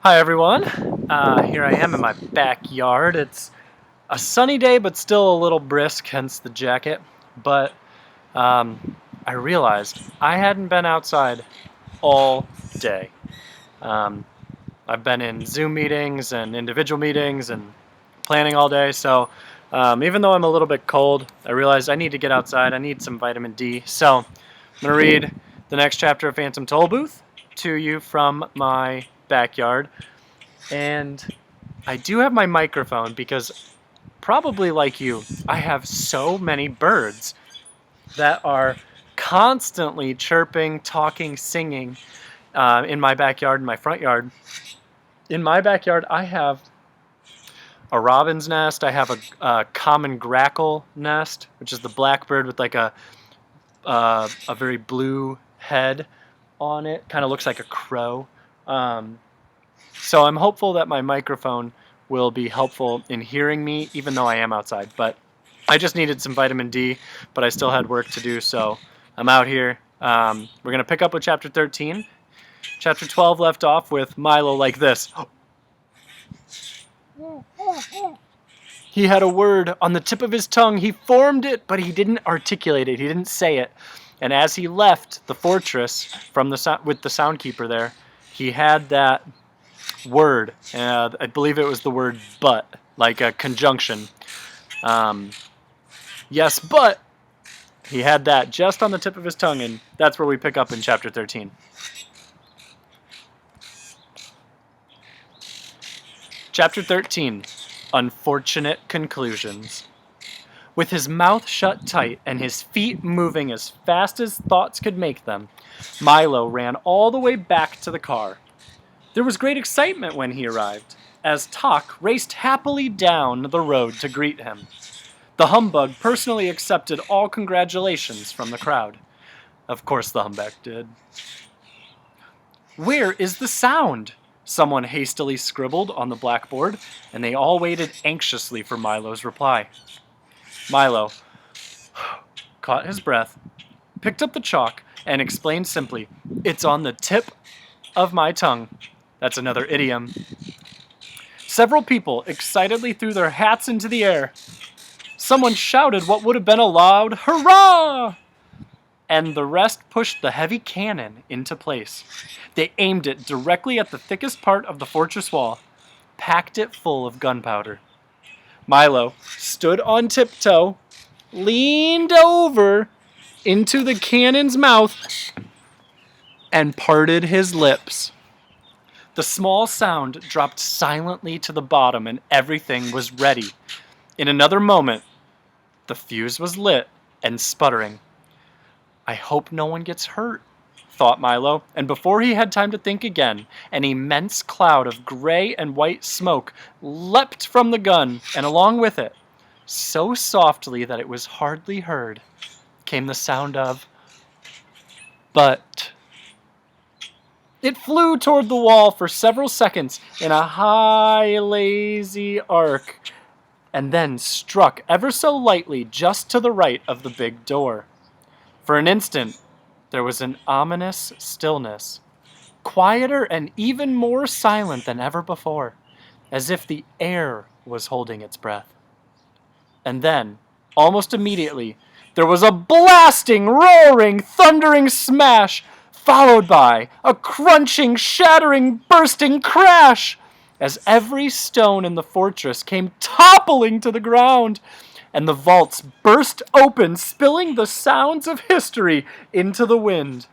Hi everyone, here I am in my backyard. It's a sunny day but still a little brisk, hence the jacket. But I realized I hadn't been outside all day. Um, I've been in Zoom meetings and individual meetings and planning all day, so even though I'm a little bit cold, I realized I need to get outside. I need some vitamin D. So I'm going to read the next chapter of Phantom Tollbooth to you from my backyard. And I do have my microphone because, probably like you, I have so many birds that are constantly chirping, talking, singing in my backyard, in my front yard. In my backyard, I have a robin's nest. I have a common grackle nest, which is the blackbird with like a very blue head on it. Kind of looks like a crow. So I'm hopeful that my microphone will be helpful in hearing me, even though I am outside. But I just needed some vitamin D, but I still had work to do, so I'm out here. We're going to pick up with Chapter 13. Chapter 12 left off with Milo like this. He had a word on the tip of his tongue. He formed it, but he didn't articulate it. He didn't say it. And as he left the fortress from with the soundkeeper there, he had that word. I believe it was the word but, like a conjunction. Yes, but he had that just on the tip of his tongue, and that's where we pick up in Chapter 13. Chapter 13, Unfortunate Conclusions. With his mouth shut tight and his feet moving as fast as thoughts could make them, Milo ran all the way back to the car. There was great excitement when he arrived, as Tok raced happily down the road to greet him. The humbug personally accepted all congratulations from the crowd. Of course the humbug did. "Where is the sound?" someone hastily scribbled on the blackboard, and they all waited anxiously for Milo's reply. Milo caught his breath, picked up the chalk, and explained simply, "It's on the tip of my tongue." That's another idiom. Several people excitedly threw their hats into the air. Someone shouted what would have been a loud hurrah! And the rest pushed the heavy cannon into place. They aimed it directly at the thickest part of the fortress wall, packed it full of gunpowder. Milo stood on tiptoe, leaned over into the cannon's mouth, and parted his lips. The small sound dropped silently to the bottom and everything was ready. In another moment, the fuse was lit and sputtering. "I hope no one gets hurt," thought Milo, and before he had time to think again, an immense cloud of gray and white smoke leapt from the gun, and along with it, so softly that it was hardly heard, came the sound of "but." It flew toward the wall for several seconds in a high, lazy arc, and then struck ever so lightly just to the right of the big door. For an instant, there was an ominous stillness, quieter and even more silent than ever before, as if the air was holding its breath. And then, almost immediately, there was a blasting, roaring, thundering smash, followed by a crunching, shattering, bursting crash, as every stone in the fortress came toppling to the ground, and the vaults burst open, spilling the sounds of history into the wind.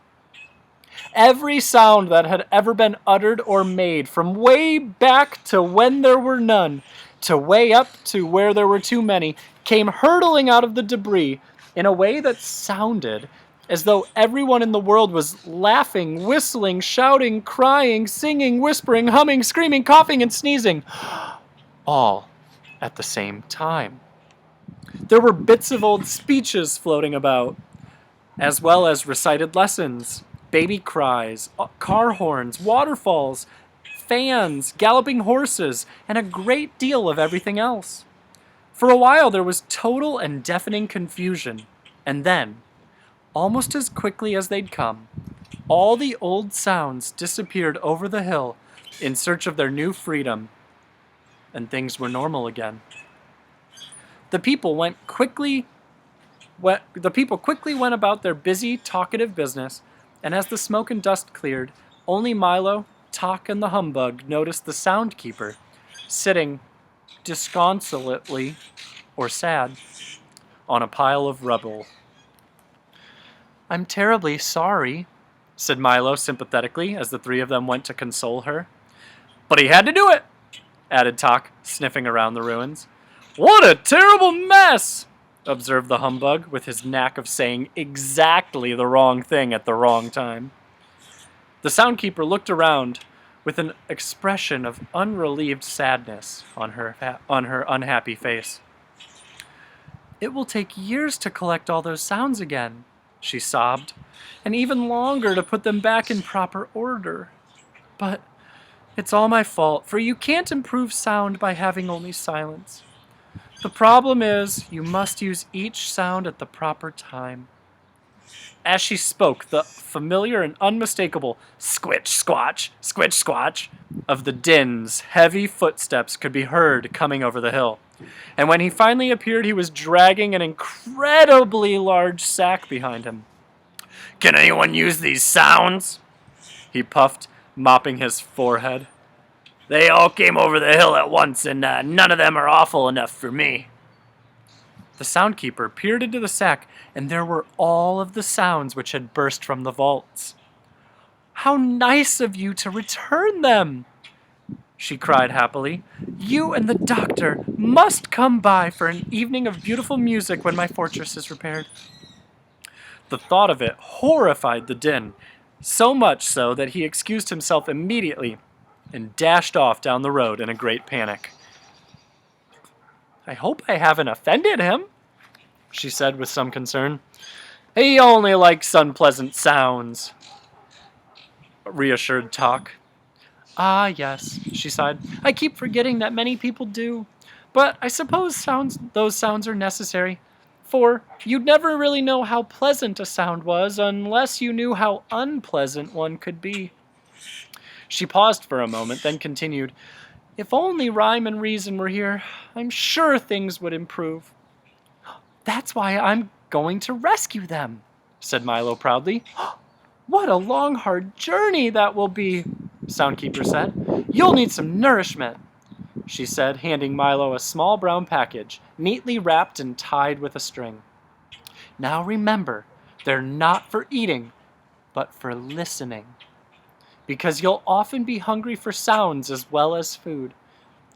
Every sound that had ever been uttered or made, from way back to when there were none, to way up to where there were too many, came hurtling out of the debris in a way that sounded as though everyone in the world was laughing, whistling, shouting, crying, singing, whispering, humming, screaming, coughing, and sneezing, all at the same time. There were bits of old speeches floating about, as well as recited lessons, baby cries, car horns, waterfalls, fans, galloping horses, and a great deal of everything else. For a while there was total and deafening confusion, and then, almost as quickly as they'd come, all the old sounds disappeared over the hill in search of their new freedom, and things were normal again. The people quickly went about their busy, talkative business, and as the smoke and dust cleared, only Milo, Tock, and the humbug noticed the soundkeeper sitting disconsolately, or sad, on a pile of rubble. "I'm terribly sorry," said Milo sympathetically as the three of them went to console her. "But he had to do it," added Tock, sniffing around the ruins. "What a terrible mess!" observed the humbug, with his knack of saying exactly the wrong thing at the wrong time. The soundkeeper looked around with an expression of unrelieved sadness on her unhappy face. "It will take years to collect all those sounds again," she sobbed, "and even longer to put them back in proper order. But it's all my fault, for you can't improve sound by having only silence. The problem is, you must use each sound at the proper time." As she spoke, the familiar and unmistakable squitch, squatch of the din's heavy footsteps could be heard coming over the hill. And when he finally appeared, he was dragging an incredibly large sack behind him. "Can anyone use these sounds?" he puffed, mopping his forehead. "They all came over the hill at once, and none of them are awful enough for me." The soundkeeper peered into the sack, and there were all of the sounds which had burst from the vaults. "How nice of you to return them!" she cried happily. "You and the doctor must come by for an evening of beautiful music when my fortress is repaired." The thought of it horrified the din, so much so that he excused himself immediately and dashed off down the road in a great panic. "I hope I haven't offended him," she said with some concern. "He only likes unpleasant sounds," reassured Tock. "Ah, yes," she sighed. "I keep forgetting that many people do. But I suppose those sounds are necessary, for you'd never really know how pleasant a sound was unless you knew how unpleasant one could be." She paused for a moment, then continued, "If only Rhyme and Reason were here, I'm sure things would improve." "That's why I'm going to rescue them," said Milo proudly. "What a long, hard journey that will be," Soundkeeper said. "You'll need some nourishment," she said, handing Milo a small brown package, neatly wrapped and tied with a string. "Now remember, they're not for eating, but for listening. Because you'll often be hungry for sounds as well as food.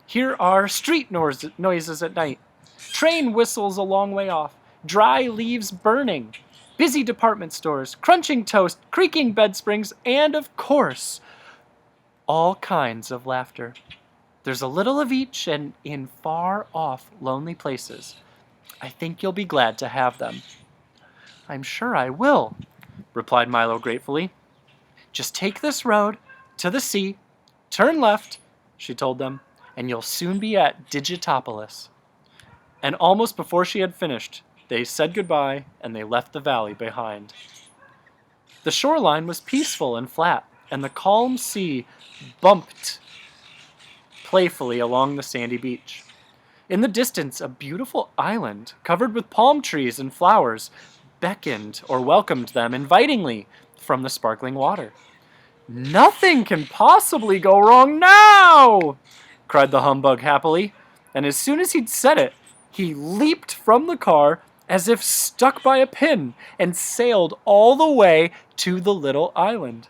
Here are street noises at night, train whistles a long way off, dry leaves burning, busy department stores, crunching toast, creaking bed springs, and of course, all kinds of laughter. There's a little of each, and in far-off, lonely places. I think you'll be glad to have them." "I'm sure I will," replied Milo gratefully. "Just take this road to the sea, turn left," she told them, "and you'll soon be at Digitopolis." And almost before she had finished, they said goodbye and they left the valley behind. The shoreline was peaceful and flat, and the calm sea bumped playfully along the sandy beach. In the distance, a beautiful island, covered with palm trees and flowers, beckoned or welcomed them invitingly from the sparkling water. "Nothing can possibly go wrong now!" cried the humbug happily, and as soon as he'd said it, he leaped from the car as if stuck by a pin and sailed all the way to the little island.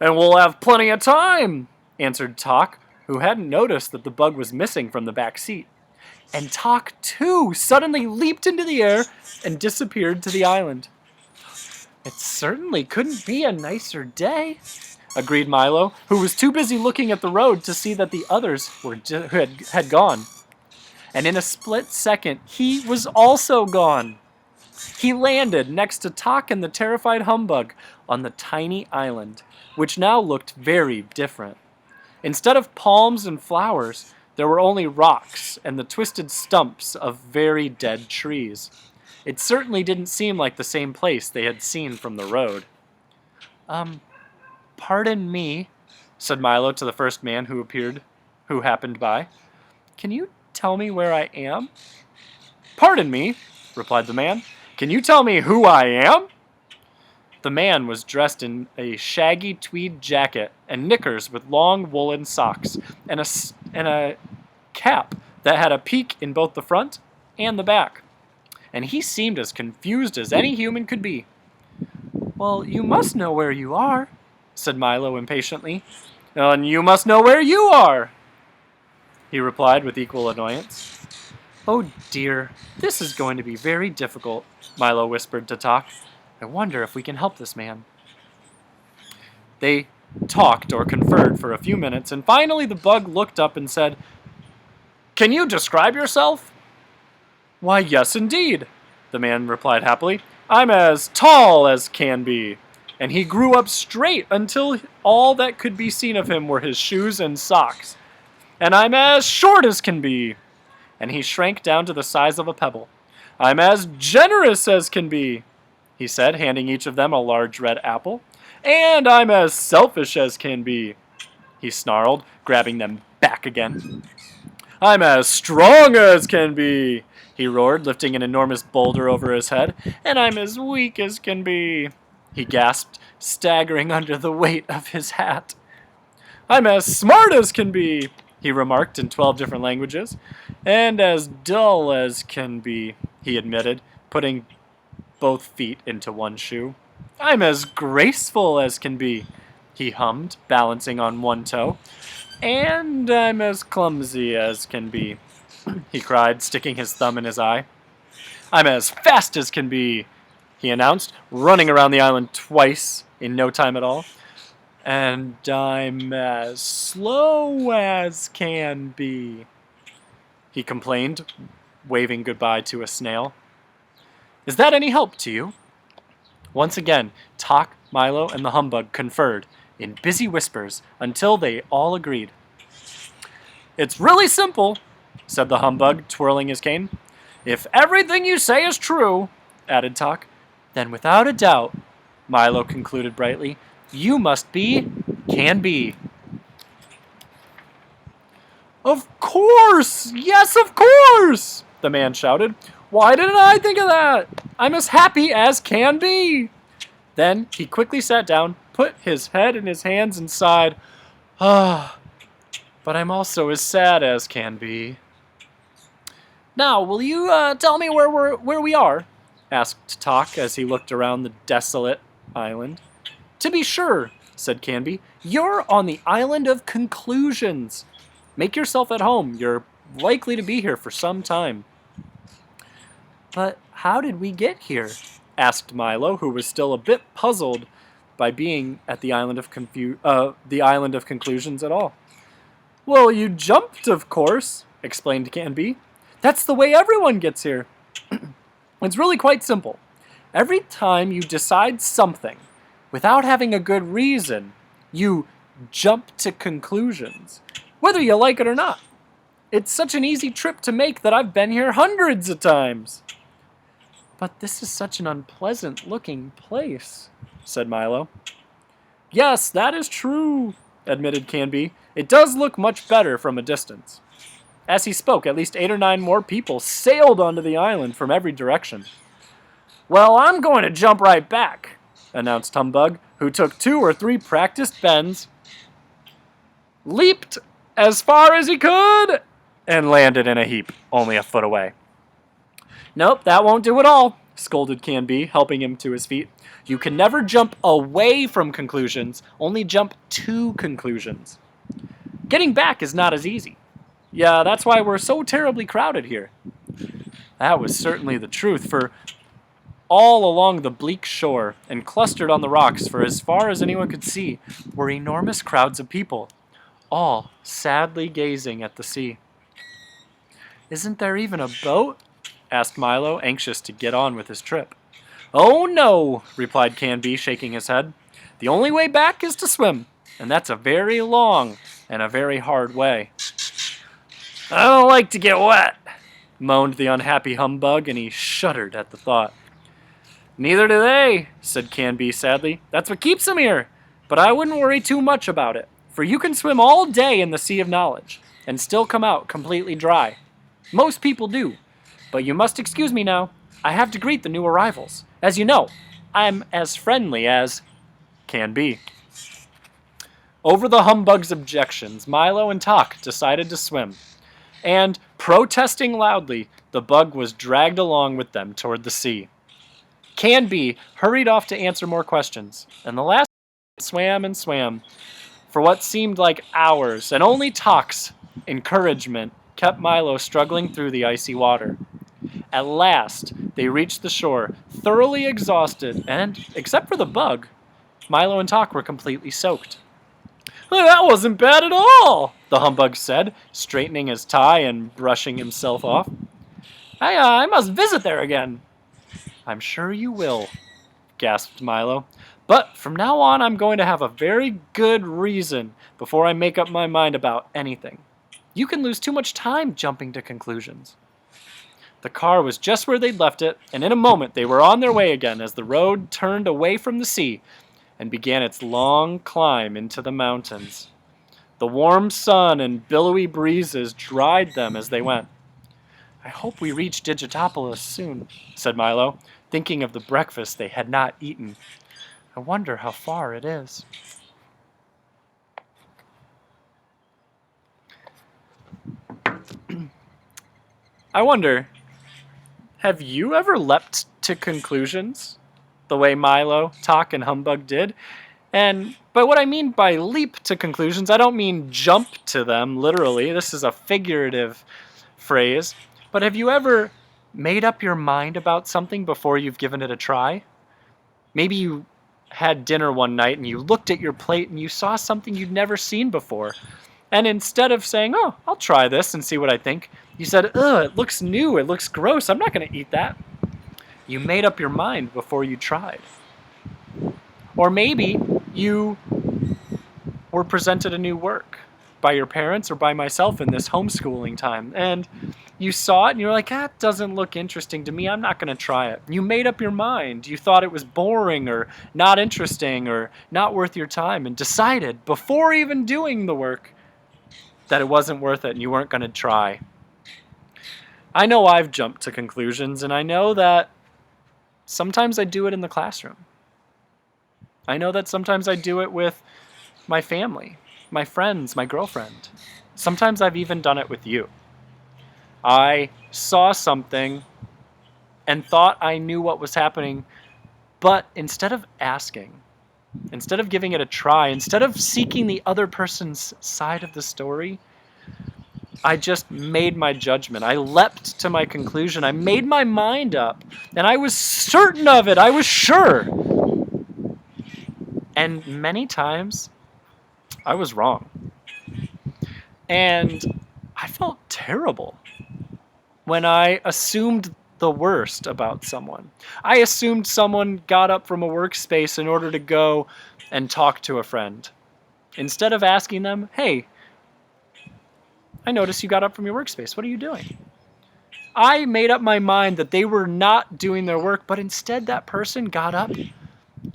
"And we'll have plenty of time," answered Tock, who hadn't noticed that the bug was missing from the back seat. And Tock, too, suddenly leaped into the air and disappeared to the island. "It certainly couldn't be a nicer day," agreed Milo, who was too busy looking at the road to see that the others had gone. And in a split second, he was also gone. He landed next to Tock and the terrified humbug on the tiny island, which now looked very different. Instead of palms and flowers, there were only rocks and the twisted stumps of very dead trees. It certainly didn't seem like the same place they had seen from the road. Pardon me," said Milo to the first man who happened by. "Can you tell me where I am?" "Pardon me," replied the man. "Can you tell me who I am?" The man was dressed in a shaggy tweed jacket and knickers with long woolen socks, and a cap that had a peak in both the front and the back. And he seemed as confused as any human could be. "Well, you must know where you are," said Milo impatiently. "And you must know where you are," he replied with equal annoyance. "Oh dear, this is going to be very difficult," Milo whispered to Tok. "I wonder if we can help this man." They talked or conferred for a few minutes, and finally the bug looked up and said, "Can you describe yourself?" "Why, yes, indeed," the man replied happily. "I'm as tall as can be." And he grew up straight until all that could be seen of him were his shoes and socks. "And I'm as short as can be." And he shrank down to the size of a pebble. "I'm as generous as can be," he said, handing each of them a large red apple. "And I'm as selfish as can be," he snarled, grabbing them back again. "I'm as strong as can be," he roared, lifting an enormous boulder over his head. "And I'm as weak as can be," he gasped, staggering under the weight of his hat. "I'm as smart as can be," he remarked in 12 different languages. "And as dull as can be," he admitted, putting both feet into one shoe. "I'm as graceful as can be," he hummed, balancing on one toe. "And I'm as clumsy as can be," he cried, sticking his thumb in his eye. "I'm as fast as can be," he announced, running around the island twice in no time at all. "And I'm as slow as can be," he complained, waving goodbye to a snail. "Is that any help to you?" Once again, Tok, Milo, and the humbug conferred in busy whispers until they all agreed. "It's really simple," said the humbug, twirling his cane. "If everything you say is true," added Tok. "Then without a doubt," Milo concluded brightly, "you must be Can Be." "Of course! Yes, of course!" the man shouted. "Why didn't I think of that? I'm as happy as can be." Then he quickly sat down, put his head in his hands, and sighed. "Ah, but I'm also as sad as can be." "Now, will you tell me where we are?" asked Tok as he looked around the desolate island. "To be sure," said Canby. "You're on the island of conclusions. Make yourself at home. You're likely to be here for some time." "But how did we get here?" asked Milo, who was still a bit puzzled by being at the island of conclusions at all. "Well, you jumped, of course," explained Canby. "That's the way everyone gets here. It's really quite simple. Every time you decide something without having a good reason, you jump to conclusions, whether you like it or not. It's such an easy trip to make that I've been here hundreds of times." "But this is such an unpleasant-looking place," said Milo. "Yes, that is true," admitted Canby. "It does look much better from a distance." As he spoke, at least 8 or 9 more people sailed onto the island from every direction. "Well, I'm going to jump right back," announced Humbug, who took 2 or 3 practiced bends, leaped as far as he could, and landed in a heap only a foot away. "Nope, that won't do at all," scolded Canby, helping him to his feet. "You can never jump away from conclusions, only jump to conclusions. Getting back is not as easy. Yeah, that's why we're so terribly crowded here." That was certainly the truth, for all along the bleak shore and clustered on the rocks for as far as anyone could see were enormous crowds of people, all sadly gazing at the sea. "Isn't there even a boat?" asked Milo, anxious to get on with his trip. "Oh no," replied Canby, shaking his head. "The only way back is to swim, and that's a very long and a very hard way." "I don't like to get wet," moaned the unhappy humbug, and he shuddered at the thought. "Neither do they," said Canby sadly. "That's what keeps them here. But I wouldn't worry too much about it. For you can swim all day in the sea of knowledge and still come out completely dry. Most people do. But you must excuse me now. I have to greet the new arrivals. As you know, I'm as friendly as can be. Over the humbug's objections, Milo and Tok decided to swim. And, protesting loudly, the bug was dragged along with them toward the sea. Canby hurried off to answer more questions, and the last swam and swam for what seemed like hours, and only Tok's encouragement kept Milo struggling through the icy water. At last, they reached the shore, thoroughly exhausted, and, except for the bug, Milo and Tok were completely soaked. "That wasn't bad at all," the humbug said, straightening his tie and brushing himself off. I must visit there again." "I'm sure you will," gasped Milo. "But from now on, I'm going to have a very good reason before I make up my mind about anything. You can lose too much time jumping to conclusions." The car was just where they'd left it, and in a moment they were on their way again as the road turned away from the sea and began its long climb into the mountains. The warm sun and billowy breezes dried them as they went. "I hope we reach Digitopolis soon," said Milo, thinking of the breakfast they had not eaten. "I wonder how far it is." I wonder, have you ever leapt to conclusions the way Milo, Tok, and Humbug did? And by what I mean by leap to conclusions, I don't mean jump to them, literally. This is a figurative phrase. But have you ever made up your mind about something before you've given it a try? Maybe you had dinner one night and you looked at your plate and you saw something you'd never seen before. And instead of saying, "Oh, I'll try this and see what I think," you said, "Ugh, it looks new, it looks gross, I'm not going to eat that." You made up your mind before you tried. Or maybe you were presented a new work by your parents or by myself in this homeschooling time, and you saw it and you're like, "That doesn't look interesting to me, I'm not going to try it." You made up your mind. You thought it was boring or not interesting or not worth your time, and decided before even doing the work that it wasn't worth it and you weren't going to try. I know I've jumped to conclusions, and I know that sometimes I do it in the classroom. I know that sometimes I do it with my family, my friends, my girlfriend. Sometimes I've even done it with you. I saw something and thought I knew what was happening, but instead of asking, instead of giving it a try, instead of seeking the other person's side of the story, I just made my judgment. I leapt to my conclusion. I made my mind up, and I was certain of it. I was sure. And many times, I was wrong. And I felt terrible when I assumed the worst about someone. I assumed someone got up from a workspace in order to go and talk to a friend, instead of asking them, "Hey, I noticed you got up from your workspace. What are you doing?" I made up my mind that they were not doing their work, but instead that person got up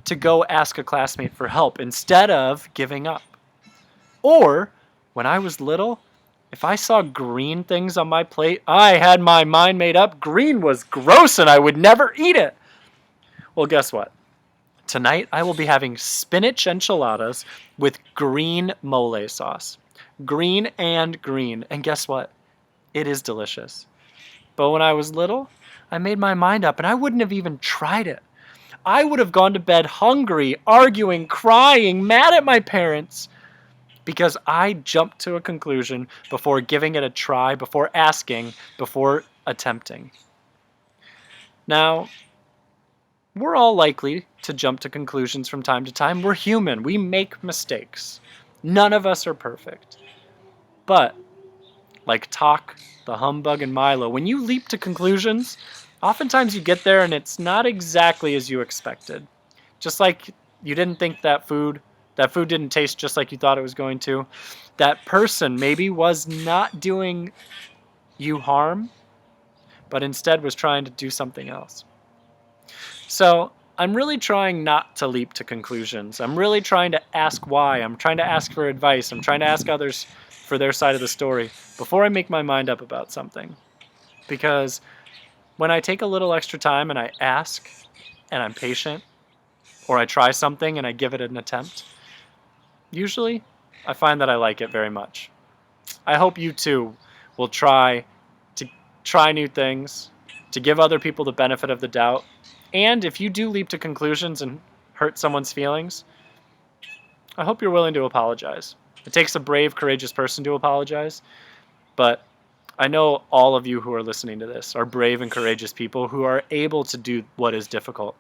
to go ask a classmate for help instead of giving up. Or, when I was little, if I saw green things on my plate, I had my mind made up. Green was gross and I would never eat it. Well, guess what? Tonight I will be having spinach enchiladas with green mole sauce. Green and green. And guess what? It is delicious. But when I was little, I made my mind up and I wouldn't have even tried it. I would have gone to bed hungry, arguing, crying, mad at my parents, because I jumped to a conclusion before giving it a try, before asking, before attempting. Now, we're all likely to jump to conclusions from time to time. We're human. We make mistakes. None of us are perfect. But, like Tok, the Humbug, and Milo, when you leap to conclusions, oftentimes you get there and it's not exactly as you expected. Just like you didn't think that food didn't taste just like you thought it was going to. That person maybe was not doing you harm, but instead was trying to do something else. So I'm really trying not to leap to conclusions. I'm really trying to ask why. I'm trying to ask for advice. I'm trying to ask others for their side of the story before I make my mind up about something. Because when I take a little extra time and I ask and I'm patient, or I try something and I give it an attempt, usually I find that I like it very much. I hope you too will try new things, to give other people the benefit of the doubt. And if you do leap to conclusions and hurt someone's feelings, I hope you're willing to apologize. It takes a brave, courageous person to apologize, but I know all of you who are listening to this are brave and courageous people who are able to do what is difficult.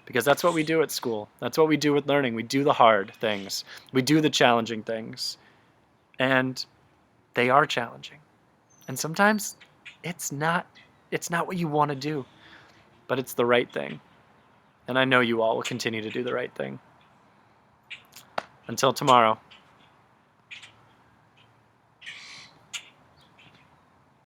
Because that's what we do at school. That's what we do with learning. We do the hard things. We do the challenging things. And they are challenging. And sometimes it's not what you want to do, but it's the right thing. And I know you all will continue to do the right thing. Until tomorrow.